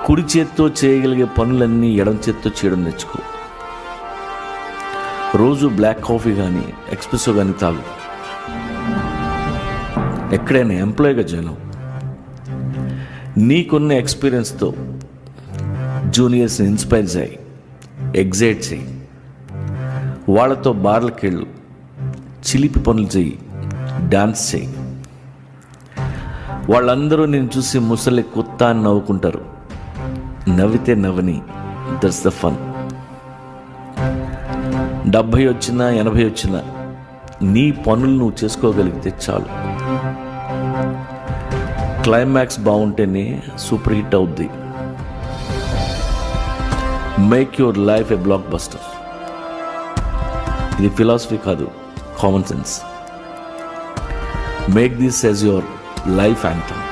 కుడి చేత్తో చేయగలిగే పనులన్నీ ఎడం చేత్తో చేయడం నేర్చుకో. రోజు బ్లాక్ కాఫీ కానీ ఎక్స్ప్రెసో కానీ తాగు. ఎక్కడైనా ఎంప్లాయీగా జాయిన్ అవ్వు. నీకున్న ఎక్స్పీరియన్స్తో జూనియర్స్ని ఇన్స్పైర్ చేయి, ఎగ్జైట్ చేయి. వాళ్ళతో బార్లకు వెళ్ళు, చిలిపి పనులు చేయి, డాన్స్ చేయి. వాళ్ళందరూ నేను చూసి ముసలి కుత్త అని నవ్వుకుంటారు. నవ్వితే నవ్వని, దట్స్ ద ఫన్. 70 వచ్చినా 80 వచ్చినా నీ పనులు నువ్వు చేసుకోగలిగితే చాలు. క్లైమాక్స్ బాగుంటేనే సూపర్ హిట్ అవుద్ది. Make your life A block buster. ఇది ఫిలాసఫీ కాదు, common sense. Make this as your life anthem.